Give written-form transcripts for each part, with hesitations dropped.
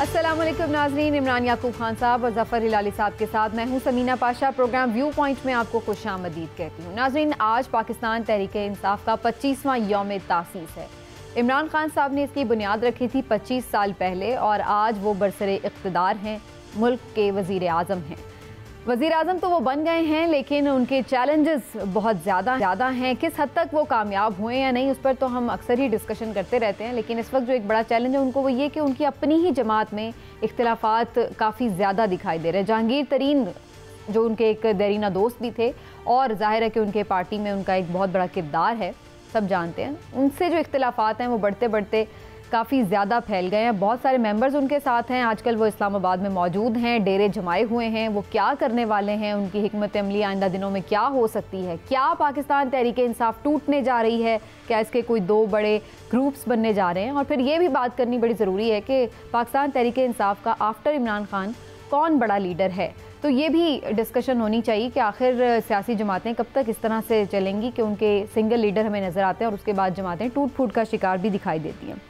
अस्सलामुअलैकुम नाज़रीन, इमरान याकूब खान साहब और ज़फ़र हिलाली साहब के साथ मैं हूं Sameena Pasha. Program view point में आपको खुशामदीद कहती हूं। नाज़रीन, आज पाकिस्तान तहरीक-ए-इंसाफ का 25वां यौम तासीस है। इमरान खान साहब ने इसकी बुनियाद रखी थी 25 साल पहले और आज वो बरसरे इक़्तिदार हैं, मुल्क के वज़ीर आज़म हैं। वज़ीर आज़म तो वो बन गए हैं, लेकिन उनके चैलेंजेस बहुत ज़्यादा हैं। किस हद तक वो कामयाब हुए या नहीं, उस पर तो हम अक्सर ही डिस्कशन करते रहते हैं। लेकिन इस वक्त जो एक बड़ा चैलेंज है उनको वो ये कि उनकी अपनी ही जमात में इख्तिलाफात काफ़ी ज़्यादा दिखाई दे रहे हैं। जहांगीर तरीन जो उनके एक देरीना दोस्त भी थे और जाहिर है कि उनके पार्टी में उनका एक बहुत बड़ा किरदार है, सब जानते हैं। उनसे जो इख्तिलाफात हैं वो बढ़ते बढ़ते काफ़ी ज़्यादा फैल गए हैं। बहुत सारे मेंबर्स उनके साथ हैं। आजकल वो इस्लामाबाद में मौजूद हैं, डेरे जमाए हुए हैं। वो क्या करने वाले हैं, उनकी हिकमत अमली आइंदा दिनों में क्या हो सकती है, क्या पाकिस्तान तहरीक-ए-इंसाफ टूटने जा रही है, क्या इसके कोई दो बड़े ग्रुप्स बनने जा रहे हैं। और फिर ये भी बात करनी बड़ी ज़रूरी है कि पाकिस्तान तहरीक-ए-इंसाफ का आफ्टर इमरान खान कौन बड़ा लीडर है। तो ये भी डिस्कशन होनी चाहिए कि आखिर सियासी जमातें कब तक इस तरह से चलेंगी कि उनके सिंगल लीडर हमें नज़र आते हैं और उसके बाद जमातें टूट फूट का शिकार भी दिखाई देती हैं।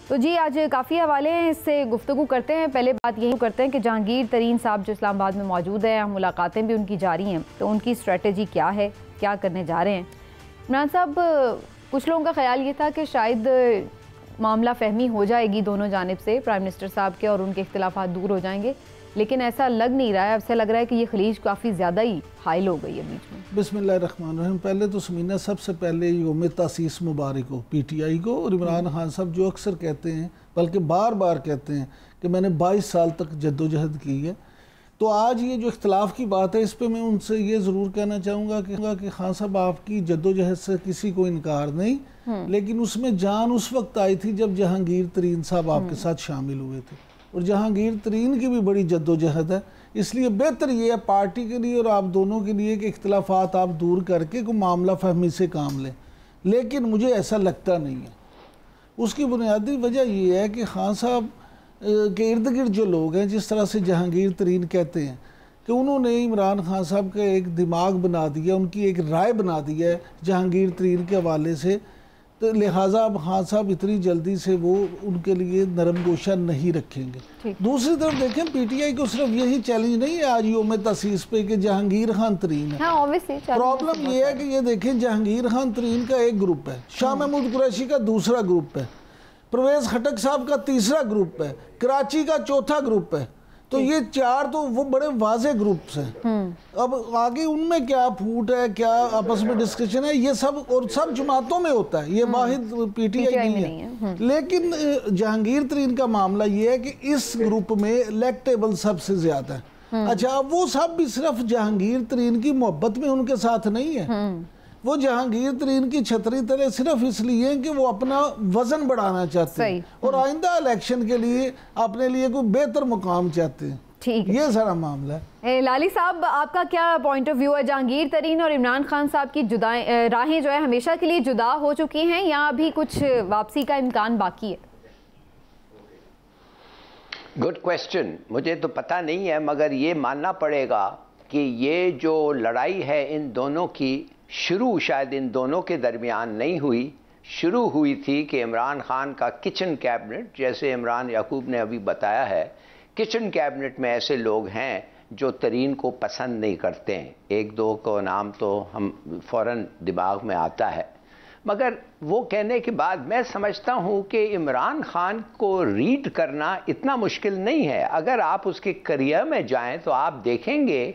तो जी, आज काफ़ी हवाले हैं, इससे गुफ्तगू करते हैं। पहले बात यही करते हैं कि जहांगीर तरीन साहब जो इस्लामाबाद में मौजूद है, मुलाकातें भी उनकी जारी हैं, तो उनकी स्ट्रेटजी क्या है, क्या करने जा रहे हैं। इमरान साहब, कुछ लोगों का ख्याल ये था कि शायद मामला फहमी हो जाएगी दोनों जानिब से, प्राइम मिनिस्टर साहब के और उनके इख्तिलाफात दूर हो जाएंगे, लेकिन ऐसा लग नहीं रहा है। ऐसा लग रहा है कि ये खलीज काफ़ी ज़्यादा ही हाइल हो गई है बीच में। बिस्मिल्लाहिर्रहमानिर्रहीम। पहले तो समीना, सबसे पहले यौम तासीस मुबारक हो PTI को और इमरान खान साहब, जो अक्सर कहते हैं, बल्कि बार बार कहते हैं कि मैंने 22 साल तक जद्दोजहद की है। तो आज ये जो इख्तलाफ की बात है, इस पर मैं उनसे ये ज़रूर कहना चाहूँगा कि खान साहब, आपकी जद्दोजहद से किसी को इनकार नहीं, लेकिन उसमें जान उस वक्त आई थी जब जहांगीर तरीन साहब आपके साथ शामिल हुए थे। और जहांगीर तरीन की भी बड़ी जद्दोजहद है, इसलिए बेहतर ये है पार्टी के लिए और आप दोनों के लिए कि इख्तिलाफात आप दूर करके कोई मामला फहमी से काम लें। लेकिन मुझे ऐसा लगता नहीं है। उसकी बुनियादी वजह यह है कि खान साहब के इर्द गिर्द जो लोग हैं, जिस तरह से जहांगीर तरीन कहते हैं कि उन्होंने इमरान खान साहब का एक दिमाग बना दिया, उनकी एक राय बना दी है जहांगीर तरीन के हवाले से, तो लिहाजा अब खान साहब इतनी जल्दी से वो उनके लिए नरम गोशा नहीं रखेंगे। दूसरी तरफ देखें, PTI को सिर्फ यही चैलेंज नहीं है आज यौम तासीस पे कि जहांगीर खान तरीन है। प्रॉब्लम ये है कि ये देखें, जहांगीर खान तरीन का एक ग्रुप है, शाह महमूद कुरैशी का दूसरा ग्रुप है, परवेज खटक साहब का तीसरा ग्रुप है, कराची का चौथा ग्रुप है। तो ये चार तो वो बड़े वाज़े ग्रुप्स हैं। अब आगे उनमें क्या फूट है, क्या आपस में डिस्कशन है, ये सब और सब जमातों में होता है, ये वाहिद PTI नहीं है। लेकिन जहांगीर तरीन का मामला ये है कि इस ग्रुप में इलेक्टेबल सबसे ज्यादा है। अच्छा, वो सब भी सिर्फ जहांगीर तरीन की मोहब्बत में उनके साथ नहीं है, वो जहांगीर तरीन की छतरी तरह सिर्फ इसलिए कि वो अपना वजन बढ़ाना चाहते हैं और आइंदा इलेक्शन के लिए अपने लिए कोई बेहतर मुकाम चाहते हैं। ठीक है, ये सारा मामला है। लाली साहब, आपका क्या पॉइंट ऑफ व्यू है? जहांगीर तरीन और इमरान खान साहब की राहें जो है हमेशा के लिए जुदा हो चुकी हैं या अभी कुछ वापसी का इम्कान बाकी है? Good question. मुझे तो पता नहीं है, मगर ये मानना पड़ेगा कि ये जो लड़ाई है इन दोनों की शुरू शायद इन दोनों के दरमियान नहीं हुई, शुरू हुई थी कि इमरान खान का किचन कैबिनेट, जैसे इमरान याकूब ने अभी बताया है, किचन कैबिनेट में ऐसे लोग हैं जो तरीन को पसंद नहीं करते हैं। एक दो को नाम तो हम फ़ौरन दिमाग में आता है, मगर वो कहने के बाद मैं समझता हूँ कि इमरान खान को रीड करना इतना मुश्किल नहीं है। अगर आप उसके करियर में जाएं तो आप देखेंगे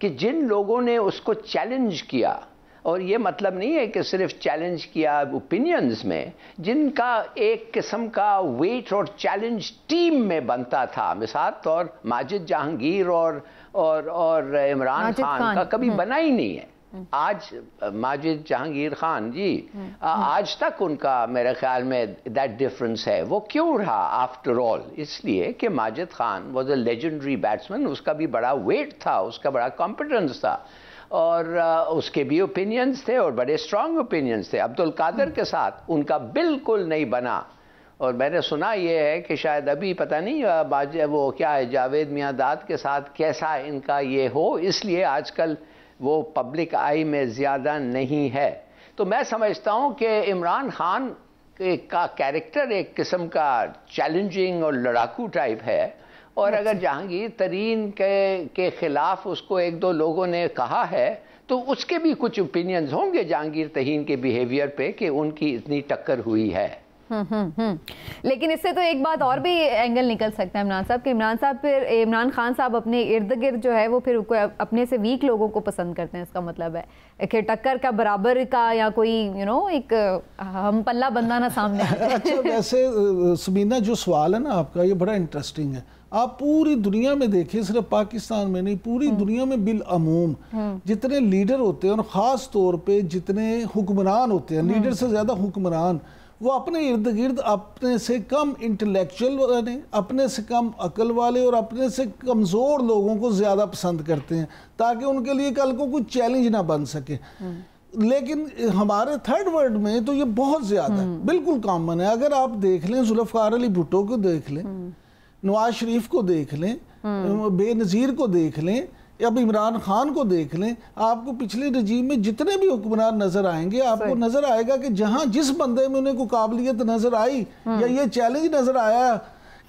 कि जिन लोगों ने उसको चैलेंज किया, और ये मतलब नहीं है कि सिर्फ चैलेंज किया ओपिनियंस में, जिनका एक किस्म का वेट और चैलेंज टीम में बनता था, मिसाल तौर माजिद जहांगीर और इमरान खान का कभी बना ही नहीं है। आज माजिद जहांगीर खान जी, आज तक उनका मेरे ख्याल में दैट डिफरेंस है। वो क्यों रहा आफ्टर ऑल? इसलिए कि Majid Khan was a legendary batsman, उसका भी बड़ा वेट था, उसका बड़ा कॉम्पिटेंस था और उसके भी ओपिनियंस थे और बड़े स्ट्रॉन्ग ओपिनियंस थे। अब्दुल कादिर के साथ उनका बिल्कुल नहीं बना। और मैंने सुना ये है कि शायद अभी पता नहीं वो क्या है, जावेद मियांदाद के साथ कैसा इनका ये हो, इसलिए आजकल वो पब्लिक आई में ज़्यादा नहीं है। तो मैं समझता हूँ कि इमरान खान का कैरेक्टर एक किस्म का चैलेंजिंग और लड़ाकू टाइप है, और अगर जहांगीर तरीन के खिलाफ उसको एक दो लोगों ने कहा है तो उसके भी कुछ ओपिनियंस होंगे जहांगीर तरीन के बिहेवियर पे कि उनकी इतनी टक्कर हुई है। लेकिन इससे तो एक बात और भी एंगल निकल सकता है इमरान साहब कि इमरान खान साहब अपने इर्द गिर्द जो है वो फिर अपने से वीक लोगों को पसंद करते हैं। इसका मतलब है कि टक्कर का बराबर का या कोई एक हम पल्ला बंदा ना सामने अच्छा, वैसे समीना जो सवाल है ना आपका, ये बड़ा इंटरेस्टिंग है। आप पूरी दुनिया में देखें, सिर्फ पाकिस्तान में नहीं, पूरी दुनिया में बिल अमूम जितने लीडर होते हैं और ख़ास तौर पे जितने हुक्मरान होते हैं, लीडर से ज़्यादा हुक्मरान, वो अपने इर्द गिर्द अपने से कम इंटेलेक्चुअल वाले, अपने से कम अकल वाले और अपने से कमज़ोर लोगों को ज़्यादा पसंद करते हैं ताकि उनके लिए कल को कुछ चैलेंज ना बन सके। लेकिन हमारे थर्ड वर्ल्ड में तो ये बहुत ज़्यादा बिल्कुल कॉमन है। अगर आप देख लें, जुल्फ़िकार अली भुट्टो को देख लें, नवाज शरीफ को देख लें, बेनज़ीर को देख लें, अब इमरान खान को देख लें, आपको पिछले रजीम में जितने भी हुक्मरान नजर आएंगे, आपको नजर आएगा कि जहां जिस बंदे में उन्हें को काबिलियत नजर आई या ये चैलेंज नजर आया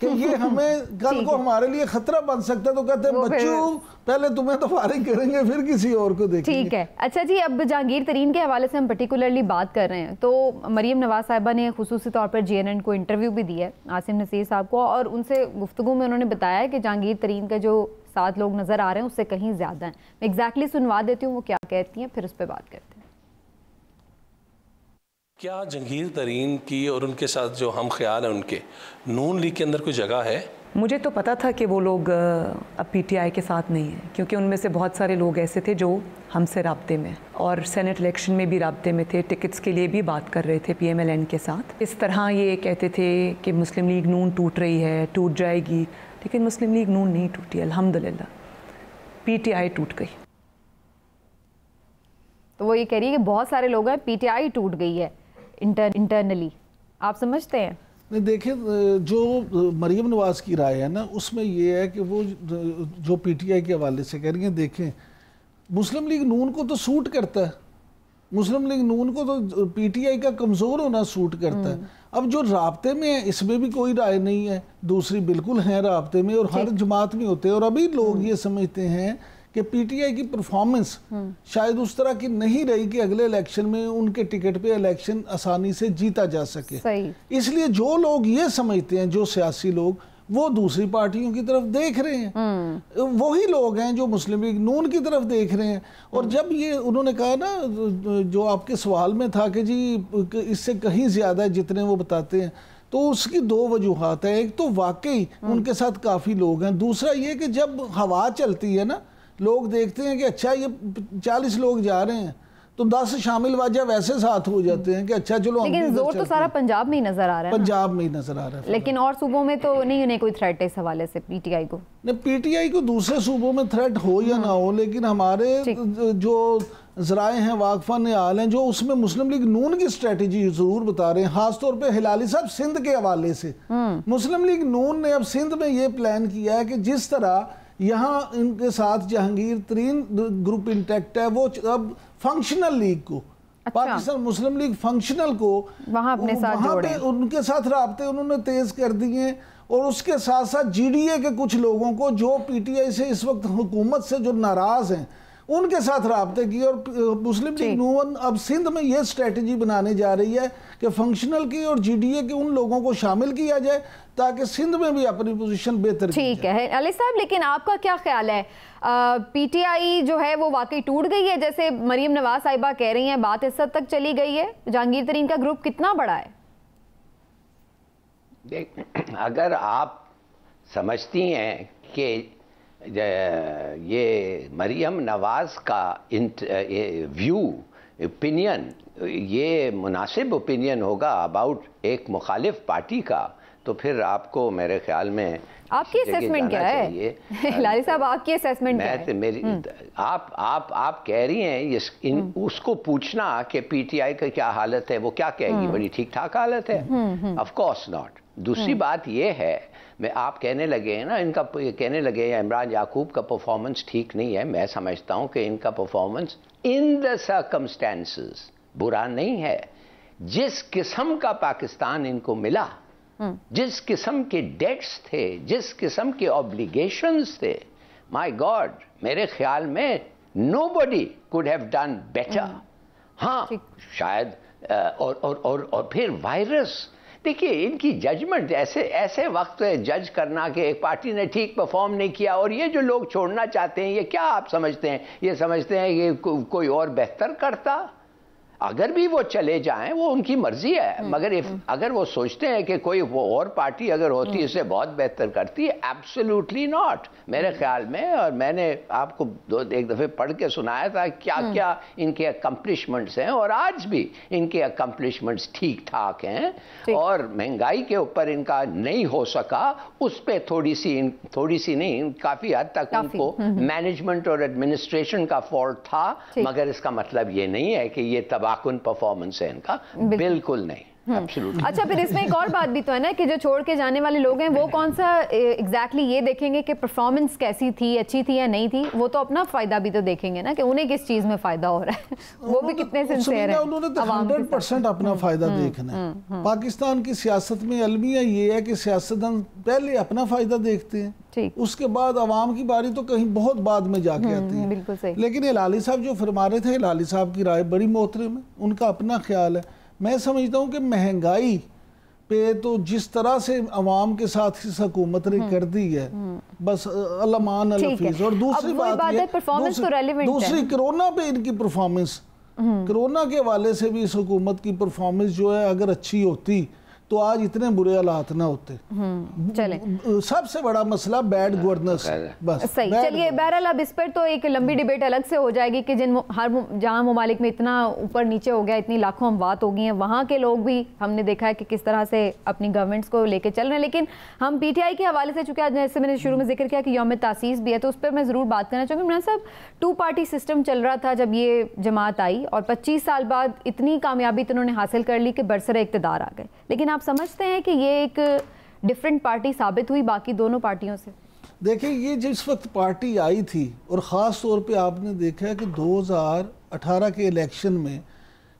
कि ये हमें कल को हमारे लिए खतरा बन सकता है, तो कहते हैं बच्चों पहले तुम्हें तो फारिग करेंगे फिर किसी और को देखेंगे। ठीक है। अच्छा जी, अब जहांगीर तरीन के हवाले से हम पर्टिकुलरली बात कर रहे हैं तो मरीम नवाज साहिबा ने खुसूसी तौर पर JNN को इंटरव्यू भी दिया है, आसिम नसीर साहब को, और उनसे गुफ्तगू में उन्होंने बताया कि जहांगीर तरीन का जो 7 लोग नज़र आ रहे हैं उससे कहीं ज़्यादा हैं। मैं एग्जैक्टली सुनवा देती हूँ वो क्या कहती हैं, फिर उस पर बात करते हैं। क्या जहांगीर तरीन की और उनके साथ जो हम ख्याल हैं उनके नून लीग के अंदर कोई जगह है? मुझे तो पता था कि वो लोग अब PTI के साथ नहीं हैं, क्योंकि उनमें से बहुत सारे लोग ऐसे थे जो हमसे राब्ते में और सेनेट इलेक्शन में भी राब्ते में थे, टिकट्स के लिए भी बात कर रहे थे PMLN के साथ। इस तरह ये कहते थे कि मुस्लिम लीग नून टूट रही है, टूट जाएगी, लेकिन मुस्लिम लीग नून नहीं टूटी, अल्हम्दुलिल्लाह PTI टूट गई। तो वो ये कह रही है कि बहुत सारे लोग हैं, PTI टूट गई है इंटरनली, आप समझते हैं? नहीं, देखिए जो मरीम नवाज की राय है ना, उसमें ये है कि वो जो PTI के हवाले से कह रही हैं, देखें मुस्लिम लीग नून को तो सूट करता है, मुस्लिम लीग नून को तो PTI का कमज़ोर होना सूट करता है। अब जो राब्ते में है इसमें भी कोई राय नहीं है, दूसरी बिल्कुल हैं राब्ते में और हर जमात में होते हैं। और अभी लोग ये समझते हैं कि PTI की परफॉर्मेंस शायद उस तरह की नहीं रही कि अगले इलेक्शन में उनके टिकट पे इलेक्शन आसानी से जीता जा सके। इसलिए जो लोग ये समझते हैं, जो सियासी लोग, वो दूसरी पार्टियों की तरफ देख रहे हैं, वही लोग हैं जो मुस्लिम लीग नून की तरफ देख रहे हैं। और जब ये उन्होंने कहा ना, जो आपके सवाल में था कि जी इससे कहीं ज़्यादा है जितने वो बताते हैं, तो उसकी 2 वजूहात है। एक तो वाकई उनके साथ काफ़ी लोग हैं, दूसरा ये कि जब हवा चलती है ना, लोग देखते हैं कि अच्छा ये 40 लोग जा रहे हैं तो 10 शामिल वाजा वैसे साथ हो जाते हैं कि अच्छा चलो। लेकिन जोर तो सारा पंजाब में ही नजर आ रहा है, पंजाब में ही नजर आ रहा है, लेकिन और सूबों में तो नहीं उन्हें कोई थ्रेट है इस हवाले से PTI को? नहीं, PTI को दूसरे सूबों में थ्रेट हो या ना हो, लेकिन हमारे जो जराए हैं, वाकफा निहाल हैं, जो उसमें मुस्लिम लीग नून की स्ट्रेटेजी जरूर बता रहे हैं, खासतौर पे हिलाली साहब सिंध के हवाले से। मुस्लिम लीग नून ने अब सिंध में ये प्लान किया है कि जिस तरह यहाँ इनके साथ जहांगीर तरीन ग्रुप इंटैक्ट है, वो अब फंक्शनल लीग को, पाकिस्तान मुस्लिम लीग फंक्शनल को वहाँ अपने साथ जोड़े, उनके साथ राब्ते उन्होंने तेज कर दिए। और उसके साथ साथ GDA के कुछ लोगों को जो PTI से इस वक्त हुकूमत से जो नाराज हैं उनके साथ राब्ते किए। और मुस्लिम लीग नून अब सिंध में ये स्ट्रेटजी बनाने जा रही है कि फंक्शनल की और GDA के उन लोगों को शामिल किया जाए ताकि सिंध में भी अपनी पोजीशन बेहतर। ठीक है अली साहब, लेकिन आपका क्या ख्याल है, PTI जो है वो वाकई टूट गई है जैसे मरीम नवाज साहिबा कह रही हैं, बात इस हद तक चली गई है? जहांगीर तरीन का ग्रुप कितना बड़ा है? अगर आप समझती हैं कि ये मरियम नवाज का व्यू ओपिनियन ये मुनासिब ओपिनियन होगा अबाउट एक मुखालिफ पार्टी का, तो फिर आपको मेरे ख्याल में आपकी असेसमेंट क्या है लाली साहब, आपकी असेसमेंट क्या है? मेरी आप कह रही हैं उसको पूछना कि PTI का क्या हालत है, वो क्या कहेगी, बड़ी ठीक ठाक हालत है? Of course not. दूसरी बात ये है, आप कहने लगे हैं ना, इनका कहने लगे या इमरान याकूब का परफॉर्मेंस ठीक नहीं है। मैं समझता हूं कि इनका परफॉर्मेंस इन द सर्कमस्टेंसेस बुरा नहीं है, जिस किस्म का पाकिस्तान इनको मिला, जिस किस्म के डेट्स थे, जिस किस्म के ऑब्लिगेशंस थे, माय गॉड, मेरे ख्याल में nobody could have done better. हाँ, शायद और फिर वायरस, देखिए इनकी जजमेंट ऐसे वक्त जज करना कि एक पार्टी ने ठीक परफॉर्म नहीं किया, और ये जो लोग छोड़ना चाहते हैं, ये क्या आप समझते हैं? ये समझते हैं कि कोई और बेहतर करता? अगर भी वो चले जाएं वो उनकी मर्जी है, मगर अगर वो सोचते हैं कि कोई वो और पार्टी अगर होती इससे बहुत बेहतर करती है, एब्सोल्युटली नॉट मेरे ख्याल में। और मैंने आपको एक दफ़े पढ़ के सुनाया था क्या क्या इनके अकम्पलिशमेंट्स हैं, और आज भी इनके अकम्पलिशमेंट्स ठीक ठाक हैं, और महंगाई के ऊपर इनका नहीं हो सका, उस पर थोड़ी सी नहीं, काफ़ी हद तक उनको मैनेजमेंट और एडमिनिस्ट्रेशन का फॉल्ट था, मगर इसका मतलब ये नहीं है कि ये तबाकुन परफॉर्मेंस है इनका, बिल्कुल नहीं। अच्छा, फिर इसमें एक और बात भी तो है ना कि जो छोड़ के जाने वाले लोग हैं वो कौन सा एग्जैक्टली ये देखेंगे कि परफॉर्मेंस कैसी थी, अच्छी थी या नहीं थी, वो तो अपना फायदा भी तो देखेंगे ना कि उन्हें किस चीज में फायदा हो रहा है, वो भी कितने सिंसियर हैं। उन्होंने तो 100% अपना फायदा देखना है। पाकिस्तान की सियासत में अलमिया ये है कि सियासतदान पहले अपना फायदा देखते हैं, उसके बाद अवाम की बारी तो कहीं बहुत बाद में जाके आती है। बिल्कुल सही। लेकिन हिलाली साहब जो फरमा रहे थे, हिलाली साहब की राय बड़ी मोहतरम है, उनका अपना ख्याल है। मैं समझता हूँ कि महंगाई पे तो जिस तरह से अवाम के साथ इस हुकूमत ने कर दी है, बस अल्लामान अलफीज। और दूसरी बात है, दूसरी कोरोना पे इनकी परफॉर्मेंस, कोरोना के हवाले से भी इस हुकूमत की परफॉर्मेंस जो है अगर अच्छी होती तो आज इतने बुरे हालात ना होते। चले, सबसे बड़ा मसला बैड गवर्नेंस, बस सही। चलिए, बहरहाल अब इस पर तो एक लंबी डिबेट अलग से हो जाएगी कि जहाँ ममालिक में इतना ऊपर नीचे हो गया, इतनी लाखों अमवात हो गई हैं, वहाँ के लोग भी हमने देखा है कि किस तरह से अपनी गवर्नमेंट्स को लेके चल रहे हैं। लेकिन हम PTI के हवाले से, चूँकि आज जैसे मैंने शुरू में जिक्र किया कि यौम तासीस भी है, तो उस पर मैं ज़रूर बात करना चाहूँगी। इमरान साहब, 2 पार्टी सिस्टम चल रहा था जब ये जमात आई, और 25 साल बाद इतनी कामयाबी तो उन्होंने हासिल कर ली कि बरसरे इक़्तिदार आ गए। लेकिन आप समझते हैं कि ये एक डिफरेंट पार्टी साबित हुई बाकी दोनों पार्टियों से? देखिए, ये जिस वक्त पार्टी आई थी, और ख़ास तौर पे आपने देखा है कि 2018 के इलेक्शन में,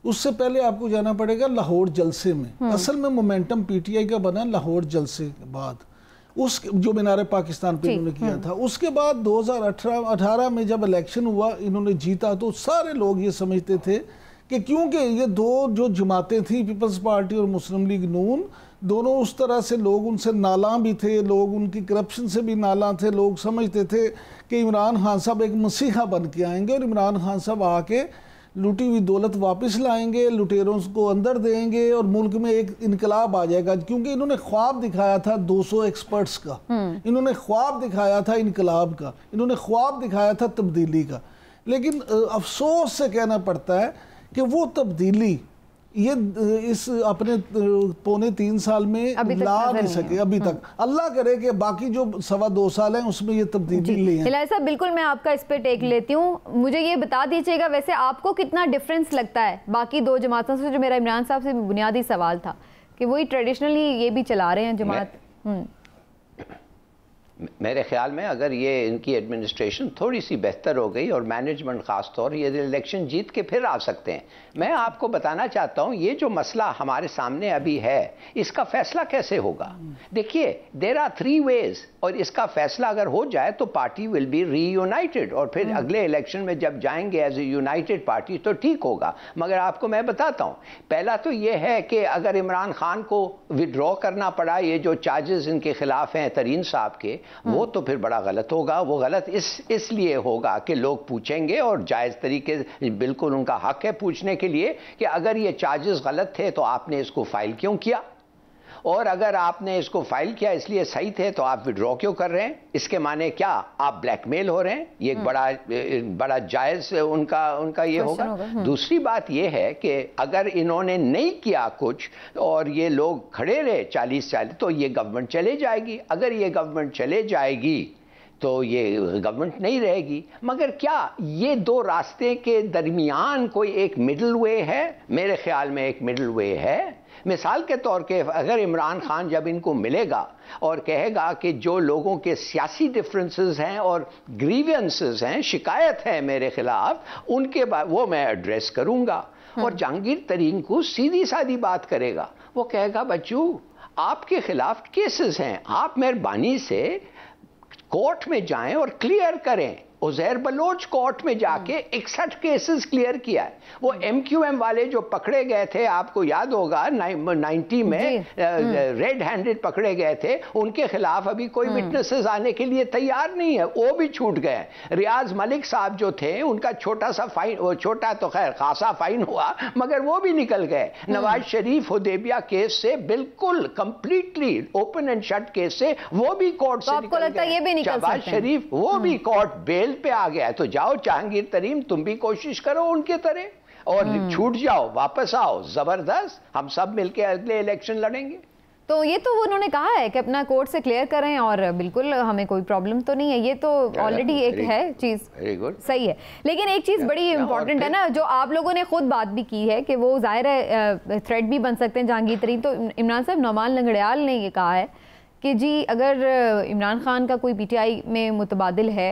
उससे पहले आपको जाना पड़ेगा लाहौर जलसे में। असल में मोमेंटम PTI का बना लाहौर जलसे के बाद, उस जो मीनार पाकिस्तान पे इन्होंने किया था। उसके बाद 2018 में जब इलेक्शन हुआ, इन्होंने जीता, तो सारे लोग ये समझते थे कि क्योंकि ये दो जो जमातें थी, पीपल्स पार्टी और मुस्लिम लीग नून, दोनों उस तरह से लोग उनसे नाला भी थे, लोग उनकी करप्शन से भी नाला थे। लोग समझते थे कि इमरान खान साहब एक मसीहा बन के आएंगे और इमरान खान साहब आके लूटी हुई दौलत वापस लाएंगे, लुटेरों को अंदर देंगे और मुल्क में एक इनकलाब आ जाएगा। क्योंकि इन्होंने ख्वाब दिखाया था 200 एक्सपर्ट्स का, इन्होंने ख्वाब दिखाया था इनकलाब का, इन्होंने ख्वाब दिखाया था तब्दीली का। लेकिन अफसोस से कहना पड़ता है कि वो तब्दीली ये इस अपने 3.25 साल में ला नहीं सके अभी तक। अल्लाह करे कि बाकी जो 2.25 साल हैं उसमें ये तब्दीली ले आए। हिलाल साहब, बिल्कुल मैं आपका इस पे टेक लेती हूँ। मुझे ये बता दीजिएगा, वैसे आपको कितना डिफरेंस लगता है बाकी दो जमातों से? जो मेरा इमरान साहब से बुनियादी सवाल था कि वही ट्रेडिशनली ये भी चला रहे हैं जमात। मेरे ख्याल में अगर ये इनकी एडमिनिस्ट्रेशन थोड़ी सी बेहतर हो गई और मैनेजमेंट ख़ास तौर ये इलेक्शन जीत के फिर आ सकते हैं। मैं आपको बताना चाहता हूँ ये जो मसला हमारे सामने अभी है इसका फैसला कैसे होगा। देखिए, देयर आर 3 वेज और इसका फैसला अगर हो जाए तो पार्टी विल बी रीयूनाइटेड और फिर अगले इलेक्शन में जब जाएंगे एज ए यूनाइटेड पार्टी तो ठीक होगा। मगर आपको मैं बताता हूँ, पहला तो ये है कि अगर इमरान खान को विड्रॉ करना पड़ा, ये जो चार्जेस इनके खिलाफ हैं तरीन साहब के, वो तो फिर बड़ा गलत होगा। वो गलत इसलिए होगा कि लोग पूछेंगे और जायज़ तरीके से, बिल्कुल उनका हक है पूछने के लिए कि अगर ये चार्जेस गलत थे तो आपने इसको फाइल क्यों किया, और अगर आपने इसको फाइल किया इसलिए सही थे तो आप विड्रॉ क्यों कर रहे हैं। इसके माने क्या आप ब्लैकमेल हो रहे हैं। ये एक बड़ा जायज़ उनका ये होगा। दूसरी बात ये है कि अगर इन्होंने नहीं किया कुछ और ये लोग खड़े रहे 40 साल तो ये गवर्नमेंट चले जाएगी। अगर ये गवर्नमेंट चले जाएगी तो ये गवर्नमेंट नहीं रहेगी। मगर क्या ये दो रास्ते के दरमियान कोई एक मिडल वे है? मेरे ख्याल में एक मिडल वे है। मिसाल के तौर पे अगर इमरान खान जब इनको मिलेगा और कहेगा कि जो लोगों के सियासी डिफरेंसेस हैं और ग्रीवेंसेस हैं, शिकायत है मेरे खिलाफ, उनके बाद वो मैं एड्रेस करूंगा। और जहांगीर तरीन को सीधी सादी बात करेगा। वो कहेगा बच्चों आपके खिलाफ केसेस हैं, आप मेहरबानी से कोर्ट में जाएं और क्लियर करें। उज़ैर बलोच कोर्ट में जाके 61 केसेस क्लियर किया है। वो MQM वाले जो पकड़े गए थे, आपको याद होगा 90 में रेड हैंडेड पकड़े गए थे, उनके खिलाफ अभी कोई विटनेसेस आने के लिए तैयार नहीं है, वो भी छूट गए। रियाज मलिक साहब जो थे उनका छोटा सा फाइन, वो छोटा तो खैर खासा फाइन हुआ मगर वो भी निकल गए। नवाज शरीफ हुदैबिया केस से बिल्कुल completely open and shut case से वो भी कोर्ट से निकल गए। शहबाज शरीफ वो भी कोर्ट बेल पे आ गया। तो जाओ जहांगीर तरीन तुम भी कोशिश करो उनके तरह और छूट जाओ, वापस आओ, जबरदस्त, हम सब मिलके अगले इलेक्शन लड़ेंगे। तो ये तो उन्होंने कहा है कि अपना कोर्ट से क्लियर करें और बिल्कुल हमें कोई प्रॉब्लम तो नहीं है, ये तो ऑलरेडी एक है चीज़, वेरी गुड, सही है। लेकिन एक चीज़ बड़ी इंपॉर्टेंट है ना, जो आप लोगों ने खुद बात भी की है कि वो जाहिर है थ्रेट भी बन सकते हैं जहांगीर तरीन। तो इमरान साहब, नौमान लंगड़ियाल ने ये कहा है कि जी अगर इमरान खान का कोई PTI में मुतबादिल है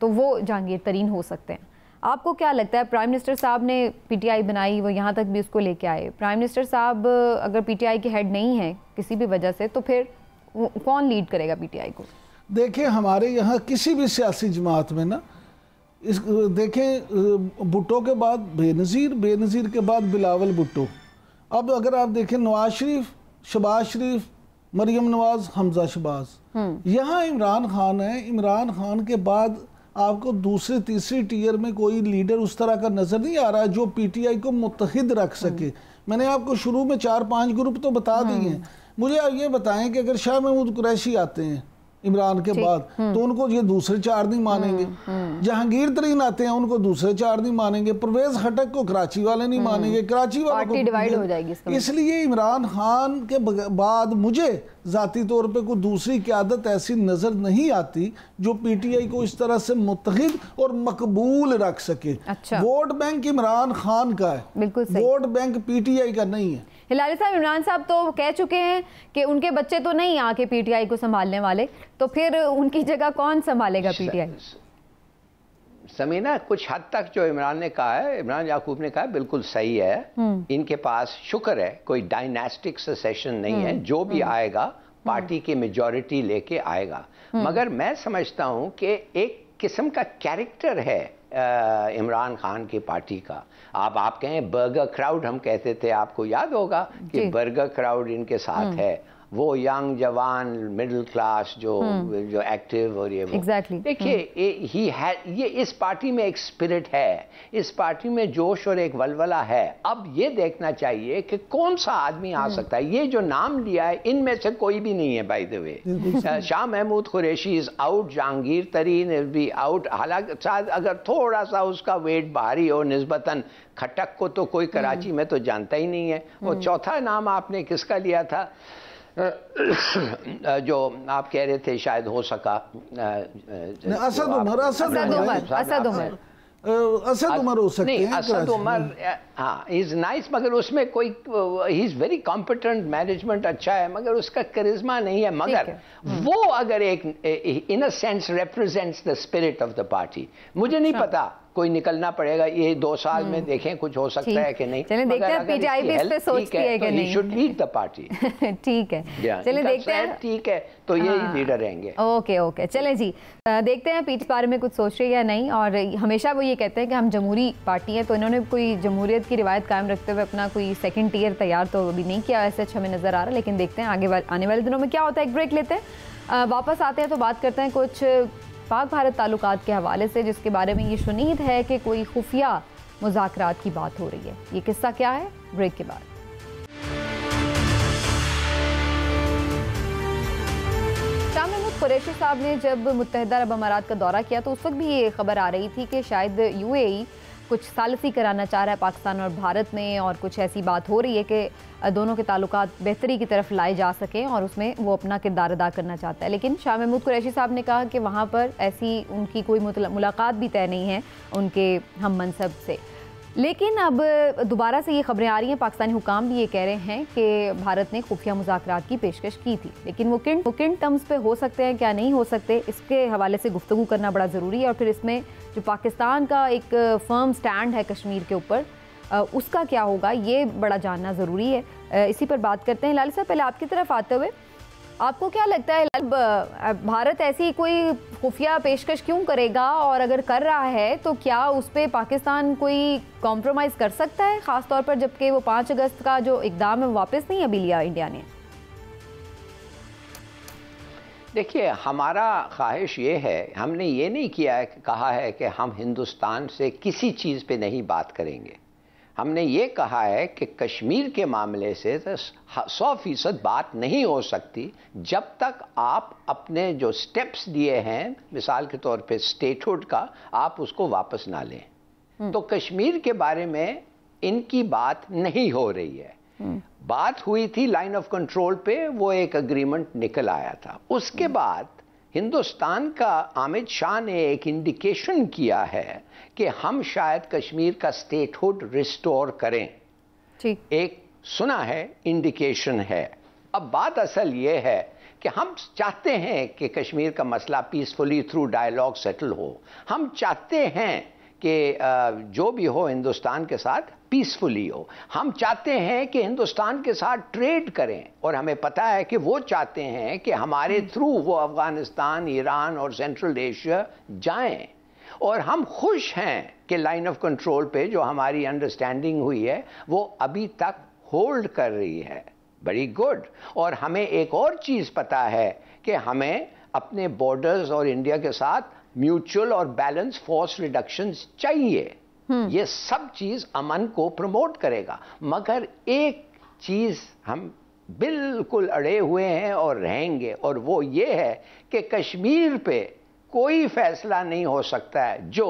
तो वो जहांगीर तरीन हो सकते हैं। आपको क्या लगता है, प्राइम मिनिस्टर साहब ने PTI बनाई, वो यहाँ तक भी उसको लेके आए, प्राइम मिनिस्टर साहब अगर PTI के हेड नहीं है किसी भी वजह से तो फिर कौन लीड करेगा PTI को? देखिए हमारे यहाँ किसी भी सियासी जमात में ना, इस देखें भुट्टो के बाद बेनज़ीर, बेनज़ीर के बाद बिलावल भुट्टो, अब अगर आप देखें नवाज शरीफ, शहबाज शरीफ, मरियम नवाज, हमजा शहबाज, यहाँ इमरान खान है। इमरान खान के बाद आपको दूसरे तीसरी टियर में कोई लीडर उस तरह का नज़र नहीं आ रहा है जो PTI को मुत्तहिद रख सके। मैंने आपको शुरू में 4-5 ग्रुप तो बता दिए हैं। मुझे आप ये बताएं कि अगर शाह महमूद कुरैशी आते हैं इमरान के बाद तो उनको ये दूसरे 4 नहीं मानेंगे। जहांगीर तरीन आते हैं उनको दूसरे 4 नहीं मानेंगे। परवेज खटक को कराची वाले नहीं मानेंगे, कराची वालों को डिवाइड हो जाएगी। इसलिए इमरान खान के बाद मुझे ज़ाती तौर पे कोई दूसरी क़यादत ऐसी नज़र नहीं आती जो PTI को इस तरह से मुत्तहिद और मकबूल रख सके। अच्छा। वोट बैंक इमरान खान का है, बिल्कुल सही। वोट बैंक PTI का नहीं है। हिलाली साहब, इमरान साहब तो कह चुके हैं कि उनके बच्चे तो नहीं आके PTI को संभालने वाले, तो फिर उनकी जगह कौन संभालेगा PTI? समीना, कुछ हद तक जो इमरान ने कहा है, इमरान याकूब ने कहा बिल्कुल सही है। इनके पास शुक्र है कोई डायनास्टिक सक्सेशन नहीं है, जो भी आएगा पार्टी की मेजॉरिटी लेके आएगा। मगर मैं समझता हूं कि एक किस्म का कैरेक्टर है इमरान खान की पार्टी का। आप कहें बर्गर क्राउड, हम कहते थे, आपको याद होगा कि बर्गर क्राउड इनके साथ है, वो यंग जवान मिडिल क्लास जो एक्टिव और ये exactly. देखिए ये इस पार्टी में एक स्पिरिट है, इस पार्टी में जोश और एक वलवला है। अब ये देखना चाहिए कि कौन सा आदमी आ सकता है। ये जो नाम लिया है इनमें से कोई भी नहीं है by the way. Shah Mahmood Qureshi is out, Jahangir Tareen is be out. हालांकि शायद अगर थोड़ा सा उसका वेट भारी हो निस्बतन, खटक को तो कोई कराची में तो जानता ही नहीं है। और चौथा नाम आपने किसका लिया था जो आप कह रहे थे शायद हो सका? असद उमर हो सकते हैं। असद उमर, हाँ, इज नाइस, मगर उसमें कोई he is very competent, management अच्छा है, मगर उसका करिश्मा नहीं है। मगर वो अगर एक in a sense represents the spirit of the party. मुझे नहीं पता, कोई निकलना पड़ेगा, ये 2 साल में देखें कुछ हो सकता है कि नहीं। चलें देखते हैं PTI भी इस पे सोचती है कि नहीं। Should lead the party. ठीक है, चलें देखते हैं। ठीक है, तो यही लीडर रहेंगे। ओके, चलें जी, देखते हैं PTI बारे में कुछ सोच रही है या नहीं। और हमेशा वो ये कहते हैं कि हम जमहूरी पार्टी हैं, तो इन्होंने कोई जमहूरियत की रिवायत कायम रखते हुए अपना कोई सेकंड टियर तैयार तो अभी नहीं किया, ऐसे अच्छा हमें नज़र आ रहा है। लेकिन देखते हैं आने वाले दिनों में क्या होता है। एक ब्रेक लेते हैं, वापस आते हैं तो बात करते हैं कुछ पाक भारत ताल्लुकात के हवाले से, जिसके बारे में ये शुनीद है कि कोई खुफिया मुज़ाकरात की बात हो रही है। ये किस्सा क्या है, ब्रेक के बाद। शाह महमूद कुरैशी साहब ने जब मुत्तहिदा अरब अमारात का दौरा किया तो उस वक्त भी ये खबर आ रही थी कि शायद UAE कुछ सालसी कराना चाह रहा है पाकिस्तान और भारत में, और कुछ ऐसी बात हो रही है कि दोनों के ताल्लुकात बेहतरी की तरफ लाए जा सकें और उसमें वो अपना किरदार अदा करना चाहता है। लेकिन शाह महमूद कुरैशी साहब ने कहा कि वहाँ पर ऐसी उनकी कोई मुलाकात भी तय नहीं है उनके हम मनसब से। लेकिन अब दोबारा से ये खबरें आ रही हैं, पाकिस्तानी हुकाम भी ये कह रहे हैं कि भारत ने खुफिया मुज़ाकरात की पेशकश की थी, लेकिन वो किन टर्म्स पे हो सकते हैं, क्या नहीं हो सकते, इसके हवाले से गुफ्तगू करना बड़ा ज़रूरी है। और फिर इसमें जो पाकिस्तान का एक फर्म स्टैंड है कश्मीर के ऊपर, उसका क्या होगा, ये बड़ा जानना ज़रूरी है। इसी पर बात करते हैं। लाली साहब, पहले आपकी तरफ आते हुए आपको क्या लगता है, भारत ऐसी कोई खुफिया पेशकश क्यों करेगा, और अगर कर रहा है तो क्या उस पर पाकिस्तान कोई कॉम्प्रोमाइज़ कर सकता है, ख़ास तौर पर जबकि वो 5 अगस्त का जो इक़दाम है वापस नहीं अभी लिया इंडिया ने? देखिए, हमारा ख्वाहिश ये है, हमने ये नहीं किया है, कहा है कि हम हिंदुस्तान से किसी चीज़ पे नहीं बात करेंगे। हमने ये कहा है कि कश्मीर के मामले से 100% बात नहीं हो सकती जब तक आप अपने जो स्टेप्स लिए हैं, मिसाल के तौर पे स्टेटहुड का, आप उसको वापस ना लें। तो कश्मीर के बारे में इनकी बात नहीं हो रही है। बात हुई थी लाइन ऑफ कंट्रोल पे, वो एक अग्रीमेंट निकल आया था। उसके बाद हिंदुस्तान का अमित शाह ने एक इंडिकेशन किया है कि हम शायद कश्मीर का स्टेटहुड रिस्टोर करें। ठीक, एक सुना है, इंडिकेशन है। अब बात असल ये है कि हम चाहते हैं कि कश्मीर का मसला पीसफुली थ्रू डायलॉग सेटल हो। हम चाहते हैं कि जो भी हो हिंदुस्तान के साथ पीसफुली हो। हम चाहते हैं कि हिंदुस्तान के साथ ट्रेड करें, और हमें पता है कि वो चाहते हैं कि हमारे थ्रू वो अफगानिस्तान, ईरान और सेंट्रल एशिया जाएं। और हम खुश हैं कि लाइन ऑफ कंट्रोल पे जो हमारी अंडरस्टैंडिंग हुई है वो अभी तक होल्ड कर रही है। Very good. और हमें एक और चीज़ पता है कि हमें अपने बॉर्डर्स और इंडिया के साथ म्यूचुअल और बैलेंस फोर्स रिडक्शंस चाहिए। ये सब चीज़ अमन को प्रमोट करेगा। मगर एक चीज़ हम बिल्कुल अड़े हुए हैं और रहेंगे, और वो ये है कि कश्मीर पे कोई फैसला नहीं हो सकता है जो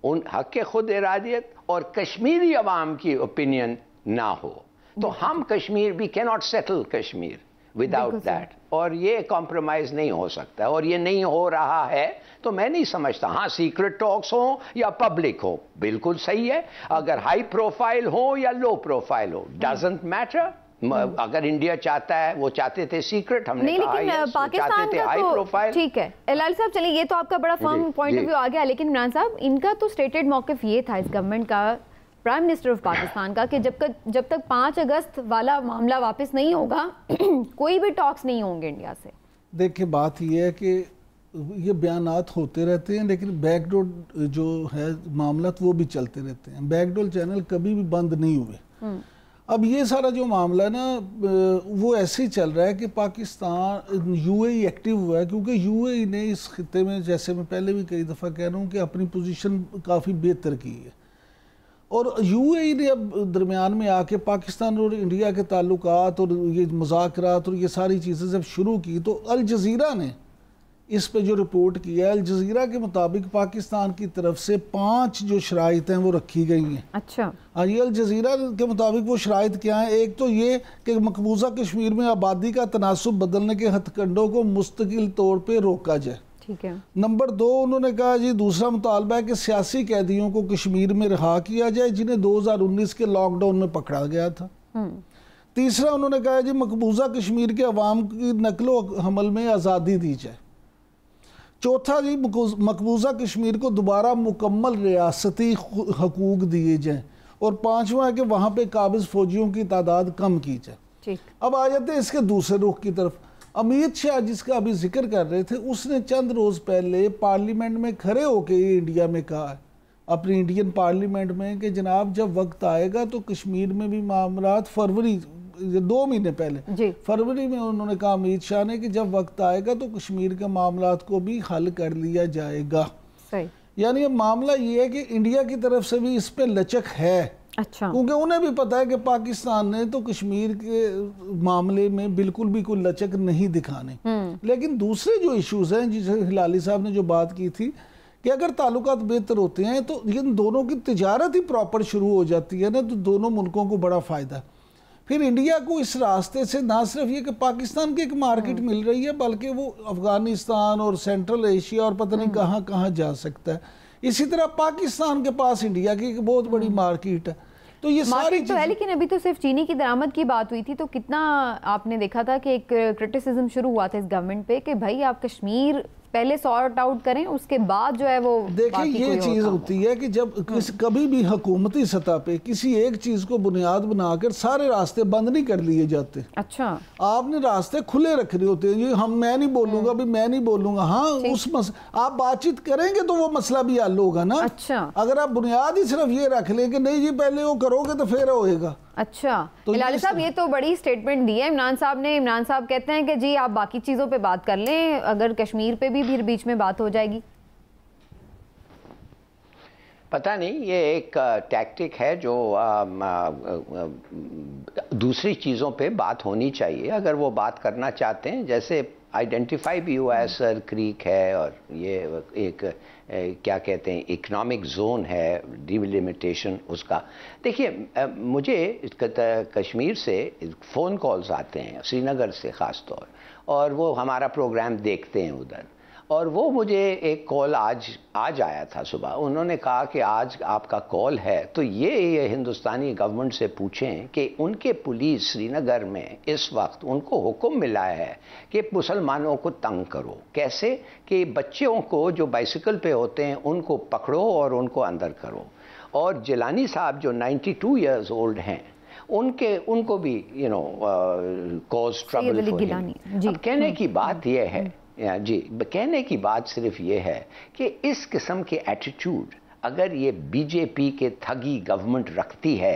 उन हक़ खुद इरादियत और कश्मीरी अवाम की ओपिनियन ना हो। तो हम Kashmir, we can not settle Kashmir without that, और ये कॉम्प्रोमाइज़ नहीं हो सकता, और ये नहीं हो रहा है। तो मैं नहीं समझता, हाँ सीक्रेट टॉक्स हो या पब्लिक हो, बिल्कुल सही है। अगर हाई प्रोफाइल हो या लो प्रोफाइल हो, डजंट मैटर। अगर इंडिया चाहता है, वो चाहते थे सीक्रेट, हमने नहीं, कहा लेकिन पाकिस्तान थे का हाई प्रोफाइल। ठीक है लाल साहब, चलिए ये तो आपका बड़ा फर्म पॉइंट ऑफ व्यू आ गया, लेकिन इमरान साहब, इनका तो स्टेटेड मौक़िफ़ ये था इस गवर्नमेंट का, प्राइम मिनिस्टर ऑफ पाकिस्तान का, कि जब तक 5 अगस्त वाला मामला वापस नहीं होगा कोई भी टॉक्स नहीं होंगे इंडिया से। देखिए, बात ये है कि ये बयानात होते रहते हैं, लेकिन बैकडोर जो है मामला वो भी चलते रहते हैं। बैकडोर चैनल कभी भी बंद नहीं हुए। अब ये सारा जो मामला ना वो ऐसे ही चल रहा है कि पाकिस्तान, यूएई एक्टिव हुआ है, क्योंकि यूएई ने इस खित्ते में, जैसे मैं पहले भी कई दफ़ा कह रहा हूँ, कि अपनी पोजीशन काफ़ी बेहतर की है। और यूएई ने अब दरमियान में आके पाकिस्तान और इंडिया के ताल्लुकात और ये मुज़ाकरात और ये सारी चीज़ें जब शुरू की, तो अल जज़ीरा ने इस पे जो रिपोर्ट किया है, अल जज़ीरा के मुताबिक पाकिस्तान की तरफ से 5 जो शराइत हैं वो रखी गई हैं। अच्छा, हाँ, ये अल जज़ीरा के मुताबिक वो शराइत क्या हैं? एक तो ये कि मकबूजा कश्मीर में आबादी का तनासुब बदलने के हथकंडों को मुस्तकिल तौर पर रोका जाए। ठीक है। नंबर 2, उन्होंने कहा जी, दूसरा मुतालबा है कि सियासी कैदियों को कश्मीर में रिहा किया जाए जिन्हें 2019 के लॉकडाउन में पकड़ा गया था। तीसरा, उन्होंने कहा जी, मकबूजा कश्मीर के अवाम की नकलो हमल में आज़ादी दी जाए। चौथा जी, मकबूजा कश्मीर को दोबारा मुकम्मल रियासती हकूक दिए जाएँ। और पाँचवा है कि वहाँ पे काबिज फौजियों की तादाद कम की जाए। ठीक। अब आ जाते हैं इसके दूसरे रुख की तरफ। अमित शाह, जिसका अभी जिक्र कर रहे थे, उसने चंद रोज़ पहले पार्लियामेंट में खड़े होकर ये इंडिया में कहा है, अपनी इंडियन पार्लियामेंट में, कि जनाब जब वक्त आएगा तो कश्मीर में भी मामलात, फरवरी 2 महीने पहले फरवरी में उन्होंने कहा अमित शाह ने, कि जब वक्त आएगा तो कश्मीर के मामलात को भी हल कर लिया जाएगा। सही। यानी अब मामला ये है कि इंडिया की तरफ से भी इस पे लचक है। अच्छा। क्योंकि उन्हें भी पता है कि पाकिस्तान ने तो कश्मीर के मामले में बिल्कुल भी कोई लचक नहीं दिखाने। लेकिन दूसरे जो इश्यूज हैं, जिसे हिलाली साहब ने जो बात की थी, कि अगर ताल्लुकात बेहतर होते हैं तो इन दोनों की तिजारत ही प्रॉपर शुरू हो जाती है ना, तो दोनों मुल्कों को बड़ा फ़ायदा। फिर इंडिया को इस रास्ते से ना सिर्फ ये कि पाकिस्तान की एक मार्केट मिल रही है, बल्कि वो अफगानिस्तान और सेंट्रल एशिया और पता नहीं कहाँ कहाँ जा सकता है। इसी तरह पाकिस्तान के पास इंडिया की एक बहुत बड़ी मार्केट है। तो ये सारी तो है, लेकिन अभी तो सिर्फ चीनी की दरामद की बात हुई थी, तो कितना आपने देखा था कि एक क्रिटिसिज्म शुरू हुआ था इस गवर्नमेंट पे कि भाई आप कश्मीर पहले सॉर्ट आउट करें, उसके बाद जो है वो देखिए ये चीज़ होती है कि जब कभी भी हुकूमती सतह पे किसी एक चीज़ को बुनियाद बनाकर सारे रास्ते बंद नहीं कर लिए जाते। अच्छा, आपने रास्ते खुले रखने होते हैं। ये मैं नहीं बोलूंगा भी, मैं नहीं बोलूंगा, हाँ आप बातचीत करेंगे तो वो मसला भी हल होगा ना। अच्छा, अगर आप बुनियाद ही सिर्फ ये रख लें कि नहीं जी पहले वो करोगे तो फिर होएगा। अच्छा, तो हिलाली साहब ये तो बड़ी स्टेटमेंट दी है इमरान साहब ने। इमरान साहब कहते हैं कि जी आप बाकी चीज़ों पे बात कर लें, अगर कश्मीर पे भी फिर बीच में बात हो जाएगी। पता नहीं, ये एक टैक्टिक है जो दूसरी चीज़ों पे बात होनी चाहिए अगर वो बात करना चाहते हैं। जैसे आइडेंटिफाई भी हुआ है, सर क्रीक है और ये एक क्या कहते हैं इकोनॉमिक जोन है, डिलिमिटेशन उसका। देखिए मुझे कश्मीर से फ़ोन कॉल्स आते हैं, श्रीनगर से ख़ास तौर, और वो हमारा प्रोग्राम देखते हैं उधर, और वो मुझे एक कॉल आज आया था सुबह। उन्होंने कहा कि आज आपका कॉल है तो ये हिंदुस्तानी गवर्नमेंट से पूछें कि उनके पुलिस श्रीनगर में इस वक्त उनको हुक्म मिला है कि मुसलमानों को तंग करो। कैसे कि बच्चों को जो बाइसिकल पे होते हैं उनको पकड़ो और उनको अंदर करो। और जिलानी साहब जो 92 इयर्स ओल्ड हैं उनको भी कॉज ट्रबल फॉर हिम। अब कहने की बात यह है जी, कहने की बात सिर्फ ये है कि इस किस्म के एटीट्यूड अगर ये बीजेपी के ठगी गवर्नमेंट रखती है,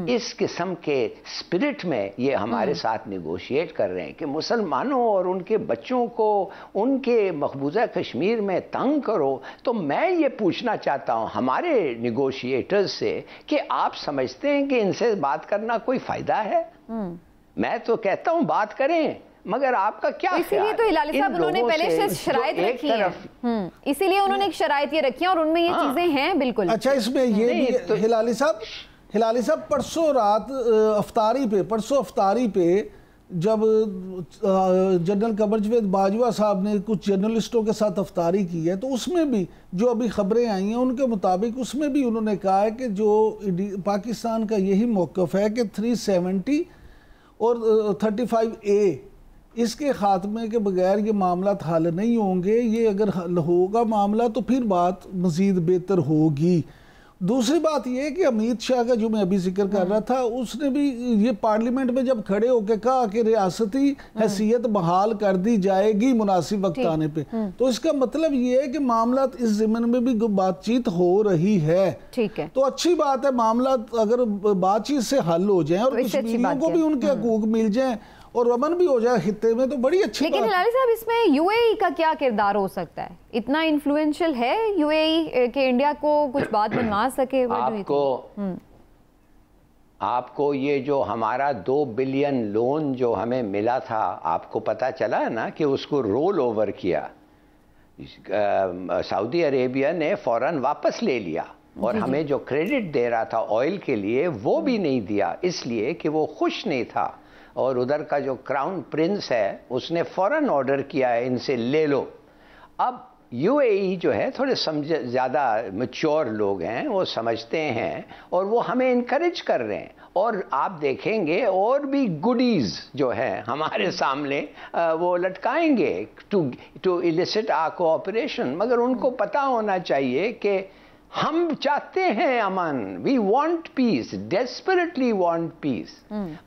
इस किस्म के स्पिरिट में ये हमारे साथ निगोशिएट कर रहे हैं कि मुसलमानों और उनके बच्चों को उनके मकबूजा कश्मीर में तंग करो, तो मैं ये पूछना चाहता हूँ हमारे निगोशिएटर्स से कि आप समझते हैं कि इनसे बात करना कोई फ़ायदा है? मैं तो कहता हूँ बात करें, मगर आपका क्या ख्याल? इसीलिए तो हिलाली साहब उन्होंने पहले से शराइत रखी है, इसीलिए उन्होंने एक शराइत ये रखी है और उनमें ये चीजें हैं बिल्कुल। अच्छा, इसमें ये भी तो हिलाली साहब परसों रात परसों अफ्तारी पे जब जनरल कमर जावेद बाजवा साहब ने कुछ जर्नलिस्टों के साथ अफ्तारी की है, तो उसमें भी जो अभी खबरें आई हैं उनके मुताबिक उसमें भी उन्होंने कहा है कि जो पाकिस्तान का यही मौक़िफ़ है कि 370 और 35A इसके खात्मे के बगैर ये मामला हल नहीं होंगे। ये अगर हल होगा मामला तो फिर बात मज़ीद बेहतर होगी। दूसरी बात ये कि अमित शाह का जो मैं अभी जिक्र कर रहा था, उसने भी ये पार्लियामेंट में जब खड़े होकर कहा कि रियासती हैसियत बहाल कर दी जाएगी मुनासिब वक्त आने पे, तो इसका मतलब ये है कि मामला इस ज़मीन में भी बातचीत हो रही है। ठीक है, तो अच्छी बात है, मामला अगर बातचीत से हल हो जाए और कश्मीरियों को भी उनके हकूक मिल जाए और अमन भी हो जाए खित्ते में, तो बड़ी अच्छी लेकिन हिलाली साहब इसमें यूएई का क्या किरदार हो सकता है? इतना इन्फ्लुएंशियल है यूएई कि इंडिया को कुछ बात बनवा सके? आपको ये जो हमारा 2 बिलियन लोन जो हमें मिला था, आपको पता चला है ना कि उसको रोल ओवर किया, सऊदी अरेबिया ने फौरन वापस ले लिया और हमें जो क्रेडिट दे रहा था ऑयल के लिए वो भी नहीं दिया, इसलिए कि वो खुश नहीं था। और उधर का जो क्राउन प्रिंस है उसने फ़ौरन ऑर्डर किया है इनसे ले लो। अब यूएई जो है थोड़े ज़्यादा मैच्योर लोग हैं, वो समझते हैं और वो हमें इनकरेज कर रहे हैं। और आप देखेंगे और भी गुडीज़ जो है हमारे सामने वो लटकाएंगे टू इलिसिट आवर कोऑपरेशन। मगर उनको पता होना चाहिए कि हम चाहते हैं अमन, we want peace, desperately want peace.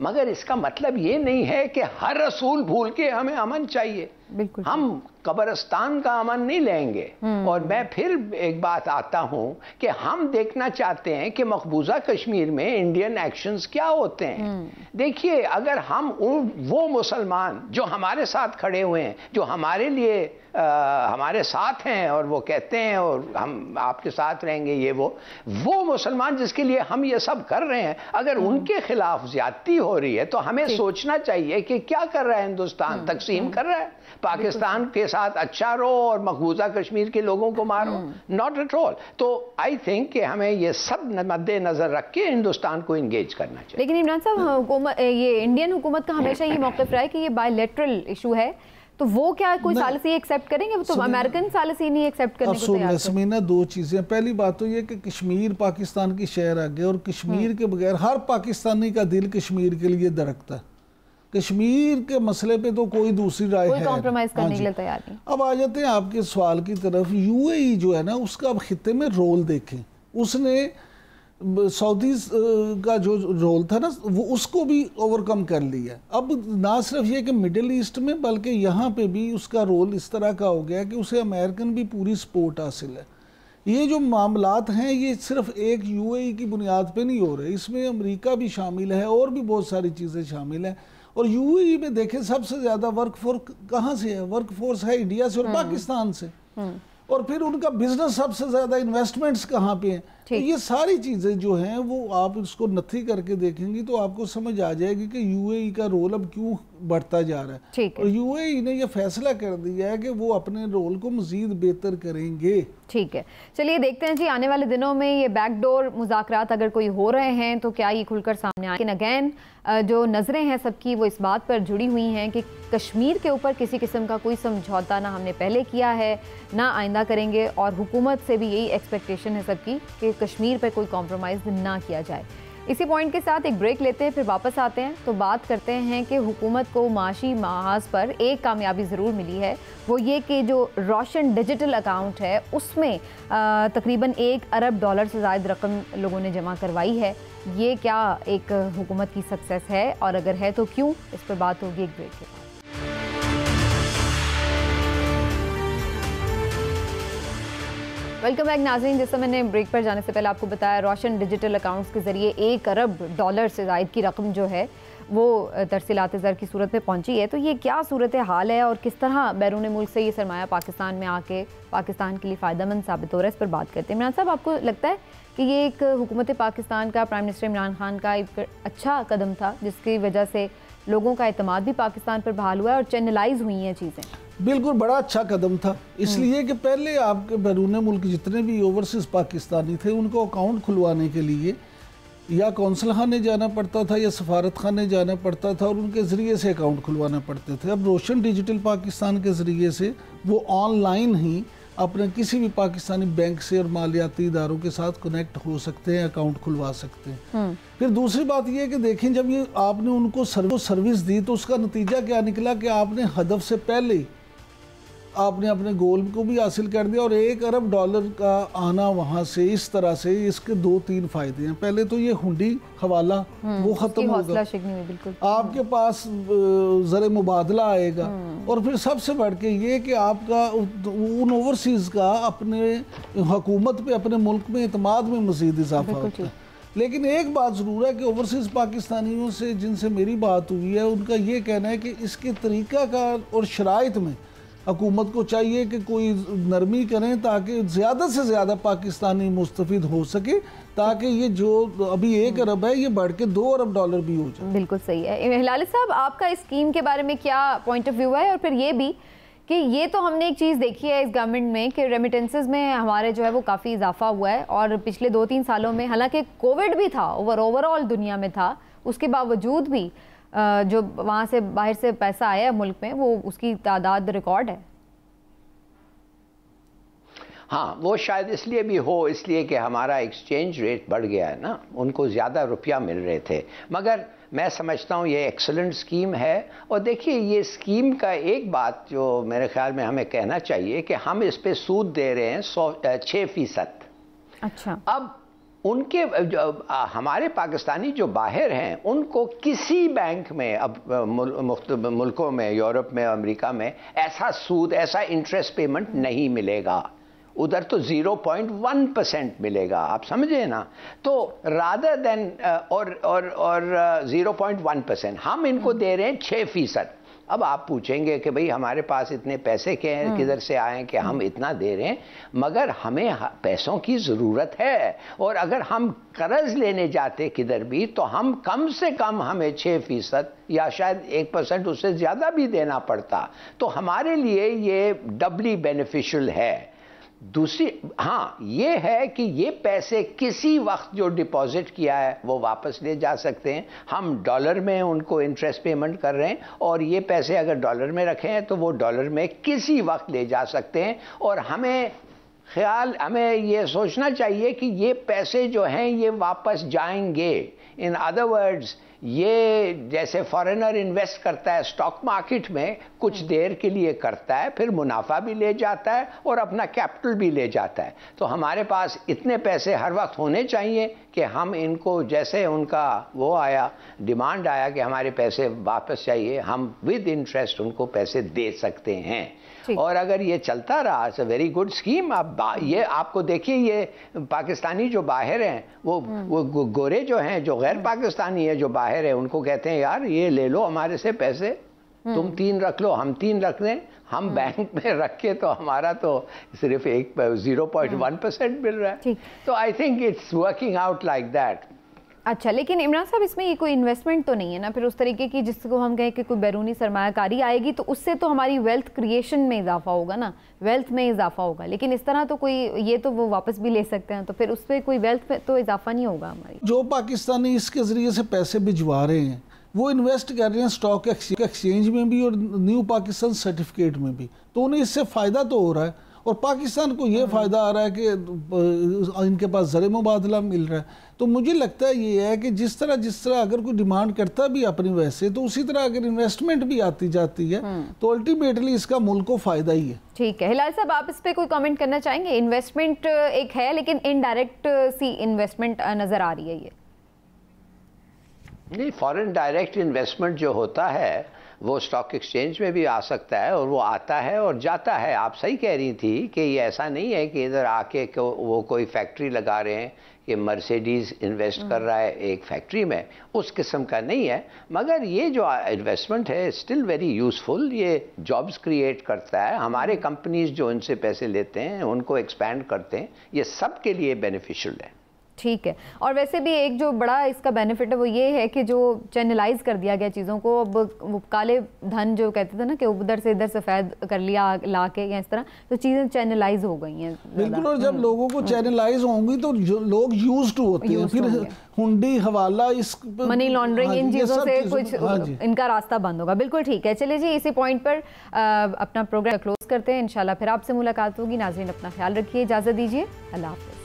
मगर इसका मतलब ये नहीं है कि हर रसूल भूल के हमें अमन चाहिए। बिल्कुल, हम कब्रिस्तान का अमन नहीं लेंगे। और मैं फिर एक बात आता हूं कि हम देखना चाहते हैं कि मकबूजा कश्मीर में इंडियन एक्शंस क्या होते हैं। देखिए, अगर हम वो मुसलमान जो हमारे साथ खड़े हुए हैं, जो हमारे लिए हमारे साथ हैं और वो कहते हैं और हम आपके साथ रहेंगे, वो मुसलमान जिसके लिए हम ये सब कर रहे हैं, अगर उनके खिलाफ ज्यादती हो रही है तो हमें सोचना चाहिए कि क्या कर रहा है हिंदुस्तान? तकसीम कर रहा है, पाकिस्तान के साथ अच्छा रहो और मकबूजा कश्मीर के लोगों को मारो? Not at all. तो आई थिंक कि हमें ये सब मद्देनजर रख के हिंदुस्तान को इंगेज करना चाहिए। लेकिन इमरान साहब, ये इंडियन हुकूमत का हमेशा ये मौक़िफ़ रहा है कि ये बायलैटरल इशू है, तो वो क्या कोई सालिसी एक्सेप्ट करेंगे? वो तो अमेरिकन सालिसी नहीं एक्सेप्ट करने को तैयार। समीना, दो चीज़ें, पहली बात तो ये कि कश्मीर पाकिस्तान की शहर आ गया और कश्मीर के बगैर हर पाकिस्तानी का दिल कश्मीर के लिए धड़कता है। कश्मीर के मसले पे तो कोई दूसरी राय है, कोई कॉम्प्रोमाइज करने के लिए तैयार नहीं। अब आ जाते हैं आपके सवाल की तरफ। यूएई जो है ना, उसका अब खित्ते में रोल देखें। उसने सऊदी का जो रोल था ना, वो उसको भी ओवरकम कर लिया। अब ना सिर्फ ये कि मिडिल ईस्ट में, बल्कि यहाँ पे भी उसका रोल इस तरह का हो गया कि उसे अमेरिकन भी पूरी सपोर्ट हासिल है। ये जो मामलात हैं ये सिर्फ एक यूएई की बुनियाद पे नहीं हो रहे, इसमें अमेरिका भी शामिल है और भी बहुत सारी चीज़ें शामिल हैं। और यूएई में देखें सबसे ज़्यादा वर्कफोर्स कहाँ से है? वर्कफोर्स है इंडिया से और पाकिस्तान से। और फिर उनका बिजनेस सबसे ज़्यादा इन्वेस्टमेंट्स कहाँ पे हैं। तो ये सारी चीज़ें जो हैं वो आप इसको नथी करके देखेंगी तो आपको समझ आ जाएगी कि यूएई का रोल अब क्यों बढ़ता जा रहा है। और यूएई ने ये फैसला कर दिया है कि वो अपने रोल को मज़ीद बेहतर करेंगे। ठीक है, चलिए देखते हैं जी आने वाले दिनों में ये बैकडोर मुज़ाकरात अगर कोई हो रहे हैं तो क्या ये खुलकर सामने आए। लेकिन अगेन जो नज़रें हैं सबकी वो इस बात पर जुड़ी हुई हैं कि कश्मीर के ऊपर किसी किस्म का कोई समझौता ना हमने पहले किया है ना आइंदा करेंगे, और हुकूमत से भी यही एक्सपेक्टेशन है सबकी कि कश्मीर पर कोई कॉम्प्रोमाइज़ ना किया जाए। इसी पॉइंट के साथ एक ब्रेक लेते हैं, फिर वापस आते हैं तो बात करते हैं कि हुकूमत को माशी महाज पर एक कामयाबी ज़रूर मिली है, वो ये कि जो रोशन डिजिटल अकाउंट है उसमें तकरीबन $1 अरब से ज़्यादा रकम लोगों ने जमा करवाई है। ये क्या एक हुकूमत की सक्सेस है, और अगर है तो क्यों? इस पर बात होगी एक ब्रेक के बाद। वेलकम बैक नाज़रीन। जैसा मैंने ब्रेक पर जाने से पहले आपको बताया, रोशन डिजिटल अकाउंट्स के ज़रिए $1 अरब से ज़ायद की रकम जो है वो तरसीलात ज़र की सूरत में पहुंची है। तो ये क्या सूरत हाल है और किस तरह बैरून मुल्क से ये सरमाया पाकिस्तान में आके पाकिस्तान के लिए फ़ायदेमंद साबित हो रहा है, इस पर बात करते हैं। इमरान साहब, आपको लगता है कि ये एक हुकूमत पाकिस्तान का, प्राइम मिनिस्टर इमरान खान का एक अच्छा कदम था जिसकी वजह से लोगों का एतमाद भी पाकिस्तान पर बहाल हुआ है और चैनलाइज हुई हैं चीज़ें? बिल्कुल, बड़ा अच्छा कदम था, इसलिए कि पहले आपके बैरून मुल्क जितने भी ओवरसीज़ पाकिस्तानी थे उनको अकाउंट खुलवाने के लिए या कौंसल खाने जाना पड़ता था या सफारत खाने जाना पड़ता था और उनके ज़रिए से अकाउंट खुलवाना पड़ते थे। अब रोशन डिजिटल पाकिस्तान के ज़रिए से वो ऑनलाइन ही अपने किसी भी पाकिस्तानी बैंक से और मालियाती इदारों के साथ कनेक्ट हो सकते हैं, अकाउंट खुलवा सकते हैं। फिर दूसरी बात यह है कि देखें, जब ये आपने उनको सर्विस दी तो उसका नतीजा क्या निकला कि आपने हदफ से पहले आपने अपने गोल को भी हासिल कर दिया और $1 अरब का आना वहाँ से इस तरह से, इसके 2-3 फायदे हैं। पहले तो ये हुंडी हवाला वो ख़त्म होगा, आपके पास ज़र मुबादला आएगा, और फिर सबसे बढ़ के ये कि आपका उन ओवरसीज़ का अपने हुकूमत पे, अपने मुल्क में एतमाद में मज़ीद इजाफा होता है। लेकिन एक बात ज़रूर है कि ओवरसीज़ पाकिस्तानियों से जिनसे मेरी बात हुई है उनका ये कहना है कि इसके तरीक़ाकार और शराइत में हुकूमत को चाहिए कि कोई नरमी करें ताकि ज़्यादा से ज़्यादा पाकिस्तानी मुस्तफ़िद हो सके, ताकि ये जो अभी $1 अरब है ये बढ़ के $2 अरब भी हो जाए। बिल्कुल सही है। हिलाली साहब, आपका इस स्कीम के बारे में क्या पॉइंट ऑफ व्यू है? और फिर ये भी कि ये तो हमने एक चीज़ देखी है इस गवर्नमेंट में कि रेमिटेंसेस में हमारे जो है वो काफ़ी इजाफा हुआ है, और पिछले 2-3 सालों में हालांकि कोविड भी था, ओवरऑल दुनिया में था, उसके बावजूद भी जो वहाँ से बाहर से पैसा आया मुल्क में वो उसकी तादाद रिकॉर्ड है। हाँ, वो शायद इसलिए भी हो, इसलिए कि हमारा एक्सचेंज रेट बढ़ गया है ना, उनको ज़्यादा रुपया मिल रहे थे। मगर मैं समझता हूँ ये एक्सेलेंट स्कीम है। और देखिए, ये स्कीम का एक बात जो मेरे ख्याल में हमें कहना चाहिए कि हम इस पे सूद दे रहे हैं 6%। अच्छा, अब उनके हमारे पाकिस्तानी जो बाहर हैं उनको किसी बैंक में, अब मुल्कों में, यूरोप में, अमेरिका में ऐसा सूद, ऐसा इंटरेस्ट पेमेंट नहीं मिलेगा। उधर तो 0.1% मिलेगा, आप समझे ना। तो रादर देन और 0.1% हम इनको दे रहे हैं 6%। अब आप पूछेंगे कि भाई हमारे पास इतने पैसे के हैं, किधर से आए कि हम इतना दे रहे हैं? मगर हमें पैसों की ज़रूरत है, और अगर हम कर्ज लेने जाते किधर भी तो हम कम से कम हमें 6% या शायद 1% उससे ज़्यादा भी देना पड़ता। तो हमारे लिए ये डबली बेनिफिशियल है। दूसरी, हाँ, ये है कि ये पैसे किसी वक्त जो डिपॉजिट किया है वो वापस ले जा सकते हैं। हम डॉलर में उनको इंटरेस्ट पेमेंट कर रहे हैं, और ये पैसे अगर डॉलर में रखे हैं तो वो डॉलर में किसी वक्त ले जा सकते हैं। और हमें ये सोचना चाहिए कि ये पैसे जो हैं ये वापस जाएंगे। इन अदर वर्ड्स, ये जैसे फॉरेनर इन्वेस्ट करता है स्टॉक मार्केट में, कुछ देर के लिए करता है, फिर मुनाफा भी ले जाता है और अपना कैपिटल भी ले जाता है। तो हमारे पास इतने पैसे हर वक्त होने चाहिए कि हम इनको, जैसे उनका वो आया, डिमांड आया कि हमारे पैसे वापस चाहिए, हम विद इंटरेस्ट उनको पैसे दे सकते हैं। और अगर ये चलता रहा, it's a very good scheme. ये आपको देखिए, ये पाकिस्तानी जो बाहर हैं, वो गोरे जो हैं, जो गैर पाकिस्तानी है जो बाहर है, उनको कहते हैं यार ये ले लो हमारे से पैसे, तुम 3 रख लो, हम 3 रख लें, हम बैंक में रख के तो हमारा तो सिर्फ 0.1% मिल रहा है। तो I think it's working out like that. अच्छा, लेकिन इमरान साहब इसमें ये कोई इन्वेस्टमेंट तो नहीं है ना फिर उस तरीके की जिसको हम कहें कि कोई बैरूनी सरमायाकारी आएगी तो उससे तो हमारी वेल्थ क्रिएशन में इजाफा होगा ना, वेल्थ में इजाफा होगा, लेकिन इस तरह तो कोई, ये तो वो वापस भी ले सकते हैं, तो फिर उस पर कोई वेल्थ में तो इजाफा नहीं होगा हमारी। जो पाकिस्तानी इसके ज़रिए से पैसे भिजवा रहे हैं वो इन्वेस्ट कर रहे हैं स्टॉक एक्सचेंज में भी और न्यू पाकिस्तान सर्टिफिकेट में भी, तो उन्हें इससे फ़ायदा तो हो रहा है और पाकिस्तान को ये फ़ायदा आ रहा है कि इनके पास ज़र मुबादला मिल रहा है। तो मुझे लगता है ये है कि जिस तरह अगर कोई डिमांड करता भी अपनी वैसे, तो उसी तरह अगर इन्वेस्टमेंट भी आती जाती है तो अल्टीमेटली इसका मुल्क को फ़ायदा ही है। ठीक है, हिलाल साहब आप इस पर कोई कमेंट करना चाहेंगे? इन्वेस्टमेंट एक है लेकिन इनडायरेक्ट सी इन्वेस्टमेंट नज़र आ रही है ये। नहीं, फॉरेन डायरेक्ट इन्वेस्टमेंट जो होता है वो स्टॉक एक्सचेंज में भी आ सकता है और वो आता है और जाता है। आप सही कह रही थी कि ये ऐसा नहीं है कि इधर आके वो कोई फैक्ट्री लगा रहे हैं कि मर्सिडीज़ इन्वेस्ट कर रहा है एक फैक्ट्री में, उस किस्म का नहीं है। मगर ये जो इन्वेस्टमेंट है स्टिल वेरी यूज़फुल, ये जॉब्स क्रिएट करता है, हमारे कंपनीज जो इनसे पैसे लेते हैं उनको एक्सपैंड करते हैं, ये सब के लिए बेनिफिशियल है। ठीक है, और वैसे भी एक जो बड़ा इसका बेनिफिट है वो ये है कि जो चैनलाइज कर दिया गया चीज़ों को, अब वो काले धन जो कहते थे ना कि उधर से इधर सफ़ेद कर लिया ला के या इस तरह, तो चीज़ें चैनलाइज हो गई हैं बिल्कुल। और जब लोगों को चैनलाइज होंगी तो लोग यूज्ड टू होते हैं, फिर हुंडी हवाला, इस मनी लॉन्ड्रिंग, इन चीज़ों से कुछ इनका रास्ता बंद होगा। बिल्कुल ठीक है, चलिए जी इसी पॉइंट पर अपना प्रोग्राम क्लोज करते हैं। इंशाल्लाह फिर आपसे मुलाकात होगी। नाज़रीन अपना ख्याल रखिए, इजाज़त दीजिए, अल्लाह हाफ़िज़।